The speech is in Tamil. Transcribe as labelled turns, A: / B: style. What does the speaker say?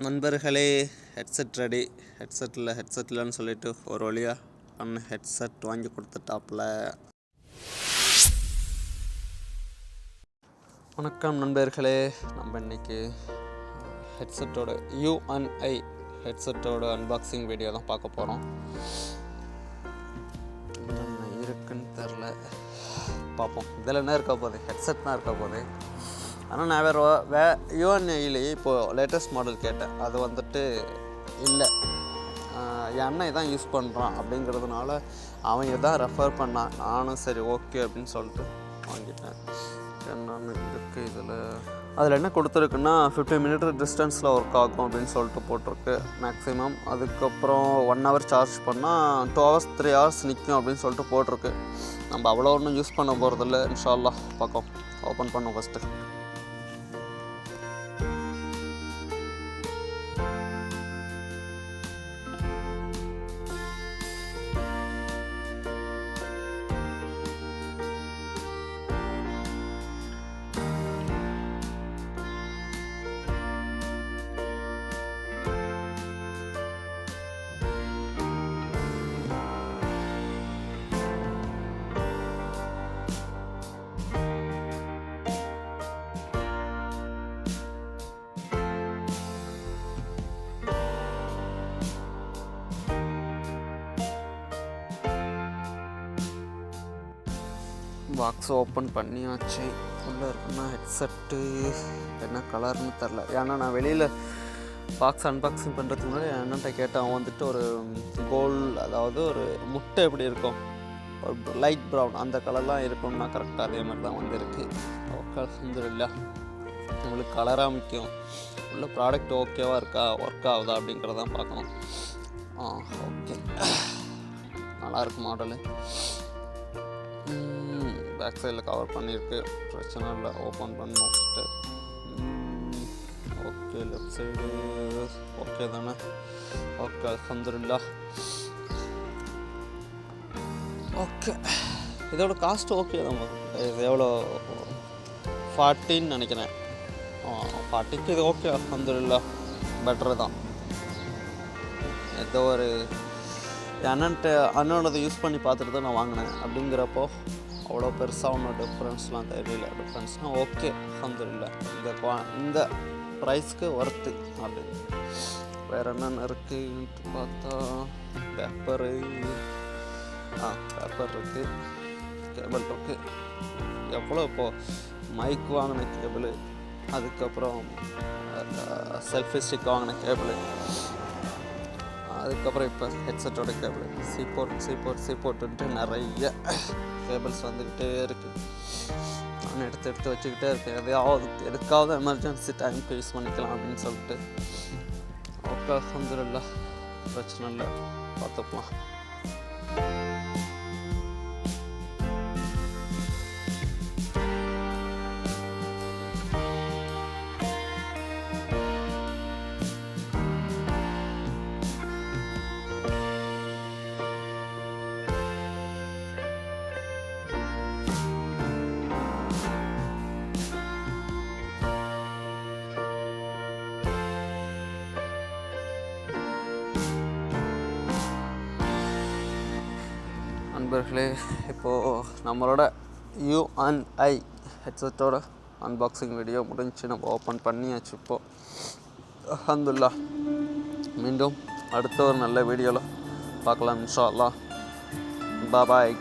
A: நண்பர்களே, ஹெட்செட் ரெடி. ஹெட்செட்லன்னு சொல்லிட்டு ஒரு வழியாக ஹெட்செட் வாங்கி கொடுத்துட்டாப்புல. வணக்கம் நண்பர்களே, நம்ம இன்னைக்கு ஹெட்செட்டோட UNI ஹெட்செட்டோட அன்பாக்சிங் வீடியோ தான் பார்க்க போகிறோம். என்ன இருக்குன்னு தெரில, பார்ப்போம். இதில் என்ன இருக்க போகுது, ஹெட்செட் தான் இருக்க போகுது. ஆனால் நான் UNIலேயே இப்போது லேட்டஸ்ட் மாடல் கேட்டேன். அது வந்துட்டு இல்லை, என் அண்ணன் தான் யூஸ் பண்ணுறான் அப்படிங்கிறதுனால அவங்க தான் ரெஃபர் பண்ணான். நானும் சரி ஓகே அப்படின்னு சொல்லிட்டு வாங்கிட்டேன். என்னென்னு இருக்குது இதில், அதில் என்ன கொடுத்துருக்குன்னா 15 மினிட் டிஸ்டன்ஸில் ஒர்க் ஆகும் அப்படின்னு சொல்லிட்டு போட்டிருக்கு மேக்ஸிமம். அதுக்கப்புறம் 1 hour சார்ஜ் பண்ணால் 2 hours 3 hours நிற்கும் அப்படின்னு சொல்லிட்டு போட்டிருக்கு. நம்ம அவ்வளோ ஒன்றும் யூஸ் பண்ண போகிறதில்ல. இன்ஷா அல்லாஹ் பார்ப்போம். ஓப்பன் பண்ணுவோம் ஃபஸ்ட்டு. பாக்ஸ் ஓப்பன் பண்ணியாச்சு. உள்ளே இருக்குன்னா ஹெட்செட்டு என்ன கலர்னு தெரில. ஏன்னா நான் வெளியில் பாக்ஸ் அன்பாக்சிங் பண்ணுறதுக்கு முன்னாடி என்னட்ட கேட்டேன். அவன் வந்துட்டு ஒரு கோல்டு, அதாவது ஒரு முட்டை எப்படி இருக்கும், ஒரு லைட் ப்ரௌன் அந்த கலர்லாம் இருக்கும்னா கரெக்டாக அதே மாதிரி தான் வந்துருக்கு. ஓகே, அல்ஹம்துலில்லாஹ். உங்களுக்கு கலராக முக்கியம், உள்ள ப்ராடக்ட் ஓகேவாக இருக்கா, ஒர்க் ஆகுதா அப்படிங்கிறதான் பார்க்கணும். ஓகே, நல்லாயிருக்கு மாடலு. பேக் சைடில் கவர் பண்ணியிருக்கு, பிரச்சனை இல்லை. ஓப்பன் பண்ணணும் first. Okay, left side okay தானே. ஓகே, அல்ஹம்துலில்லாஹ். ஓகே, இதோட காஸ்ட்டு ஓகே தான். இது எவ்வளோ, 40 நினைக்கிறேன். 40க்கு இது ஓகே, அல்ஹம்துலில்லாஹ். பெட்ரு தான். ஏதோ ஒரு அண்ணனோட யூஸ் பண்ணி பார்த்துட்டு தான் நான் வாங்கினேன். அப்படிங்கிறப்போ அவ்வளோ பெருசாக ஒன்றும் டிஃப்ரென்ஸ்லாம் தெரியல. டிஃப்ரென்ஸ்னால் ஓகே, அல்ஹம்துலில்லாஹ். இந்த ப்ரைஸ்க்கு ஒர்த்து அப்படின்னு. வேறு என்னென்ன இருக்குன்ட்டு பார்த்தா பேப்பர் இருக்குது, கேபிள் இருக்குது. எவ்வளோ இப்போது மைக் வாங்கின கேபிள், அதுக்கப்புறம் செல்ஃபி ஸ்டிக் வாங்கின கேபிள், அதுக்கப்புறம் இப்போ ஹெட்செட்டோட கேபிள், C-port நிறைய கேபிள்ஸ் வந்துக்கிட்டே இருக்குது. நான் எடுத்து வச்சுக்கிட்டே இருக்கேன். எதுக்காவது எமர்ஜென்சி டைமுக்கு யூஸ் பண்ணிக்கலாம் அப்படின்னு சொல்லிட்டு. ஓகே, அல்ஹம்துலில்லாஹ். பிரச்சனை இல்லை, பார்த்துக்கலாம். நண்பர்களே, இப்போது நம்மளோட UNI ஹெட்செட்டோட அன்பாக்சிங் வீடியோ முடிஞ்சு நம்ம ஓப்பன் பண்ணியாச்சு. இப்போது அல்ஹம்துலில்லாஹ். மீண்டும் அடுத்த ஒரு நல்ல வீடியோவில் பார்க்கலாம் இன்ஷா அல்லாஹ். பாய்.